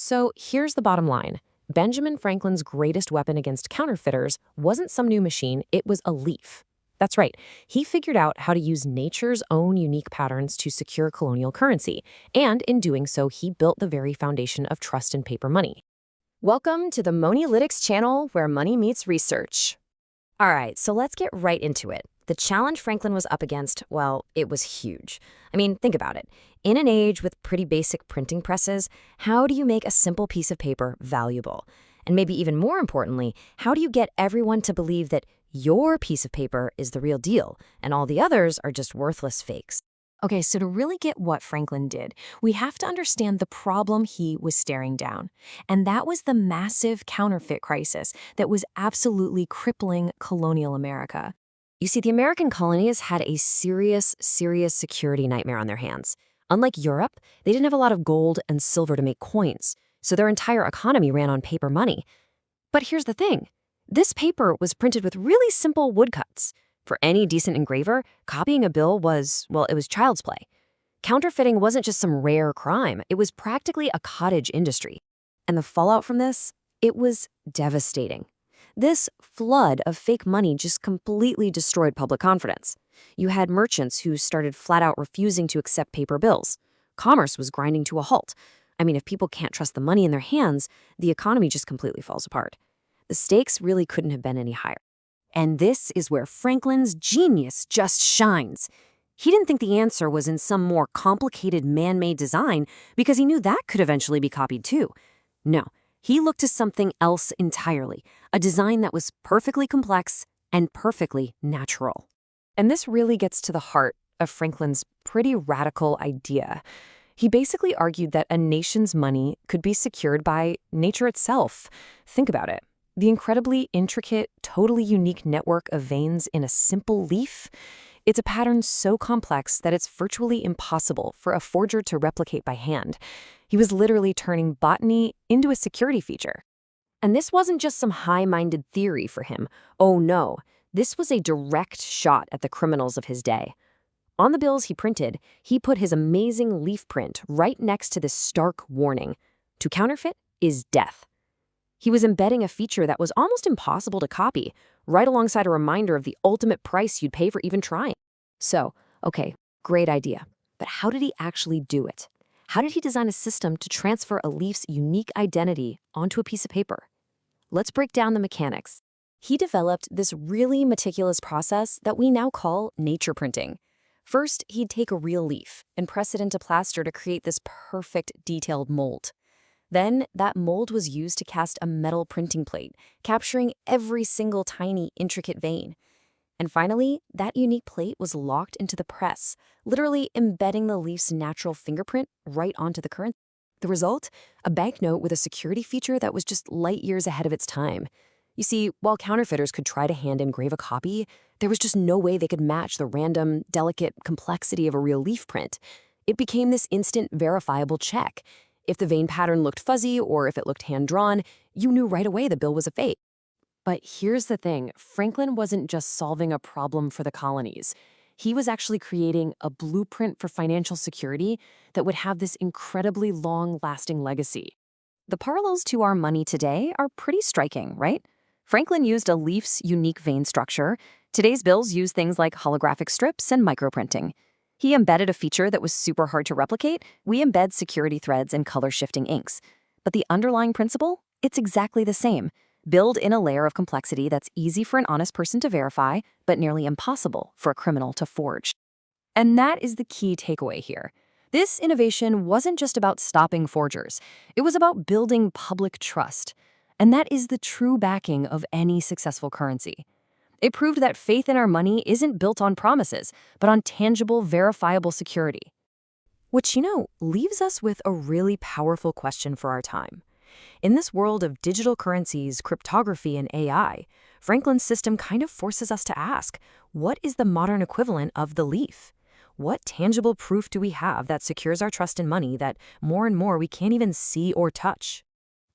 So here's the bottom line. Benjamin Franklin's greatest weapon against counterfeiters wasn't some new machine, it was a leaf. That's right, he figured out how to use nature's own unique patterns to secure colonial currency, and in doing so, he built the very foundation of trust in paper money. Welcome to the MoniLytics channel where money meets research. All right, so let's get right into it. The challenge Franklin was up against, well, it was huge. I mean, think about it. In an age with pretty basic printing presses, how do you make a simple piece of paper valuable? And maybe even more importantly, how do you get everyone to believe that your piece of paper is the real deal and all the others are just worthless fakes? Okay, so to really get what Franklin did, we have to understand the problem he was staring down. And that was the massive counterfeit crisis that was absolutely crippling colonial America. You see, the American colonies had a serious security nightmare on their hands. Unlike Europe, they didn't have a lot of gold and silver to make coins, so their entire economy ran on paper money. But here's the thing. This paper was printed with really simple woodcuts. For any decent engraver, copying a bill was, well, it was child's play. Counterfeiting wasn't just some rare crime, it was practically a cottage industry. And the fallout from this, it was devastating. This flood of fake money just completely destroyed public confidence. You had merchants who started flat out refusing to accept paper bills. Commerce was grinding to a halt. I mean, if people can't trust the money in their hands, the economy just completely falls apart. The stakes really couldn't have been any higher. And this is where Franklin's genius just shines. He didn't think the answer was in some more complicated man-made design because he knew that could eventually be copied too. No, he looked to something else entirely, a design that was perfectly complex and perfectly natural. And this really gets to the heart of Franklin's pretty radical idea. He basically argued that a nation's money could be secured by nature itself. Think about it. The incredibly intricate, totally unique network of veins in a simple leaf, it's a pattern so complex that it's virtually impossible for a forger to replicate by hand. He was literally turning botany into a security feature. And this wasn't just some high-minded theory for him. Oh no, this was a direct shot at the criminals of his day. On the bills he printed, he put his amazing leaf print right next to this stark warning: to counterfeit is death. He was embedding a feature that was almost impossible to copy, right alongside a reminder of the ultimate price you'd pay for even trying. So, okay, great idea. But how did he actually do it? How did he design a system to transfer a leaf's unique identity onto a piece of paper? Let's break down the mechanics. He developed this really meticulous process that we now call nature printing. First, he'd take a real leaf and press it into plaster to create this perfect detailed mold. Then, that mold was used to cast a metal printing plate, capturing every single tiny, intricate vein. And finally, that unique plate was locked into the press, literally embedding the leaf's natural fingerprint right onto the currency. The result? A banknote with a security feature that was just light years ahead of its time. You see, while counterfeiters could try to hand engrave a copy, there was just no way they could match the random, delicate complexity of a real leaf print. It became this instant, verifiable check. If the vein pattern looked fuzzy or if it looked hand-drawn, you knew right away the bill was a fake. But here's the thing, Franklin wasn't just solving a problem for the colonies. He was actually creating a blueprint for financial security that would have this incredibly long-lasting legacy. The parallels to our money today are pretty striking, right? Franklin used a leaf's unique vein structure. Today's bills use things like holographic strips and microprinting. He embedded a feature that was super hard to replicate. We embed security threads and color-shifting inks. But the underlying principle? It's exactly the same. Build in a layer of complexity that's easy for an honest person to verify, but nearly impossible for a criminal to forge. And that is the key takeaway here. This innovation wasn't just about stopping forgers. It was about building public trust. And that is the true backing of any successful currency. It proved that faith in our money isn't built on promises, but on tangible, verifiable security. Which, leaves us with a really powerful question for our time. In this world of digital currencies, cryptography, and AI, Franklin's system kind of forces us to ask, what is the modern equivalent of the leaf? What tangible proof do we have that secures our trust in money that more and more we can't even see or touch?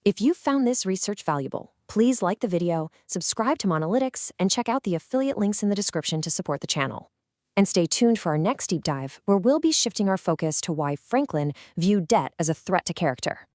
If you found this research valuable, please like the video, subscribe to MoniLytics, and check out the affiliate links in the description to support the channel. And stay tuned for our next deep dive, where we'll be shifting our focus to why Franklin viewed debt as a threat to character.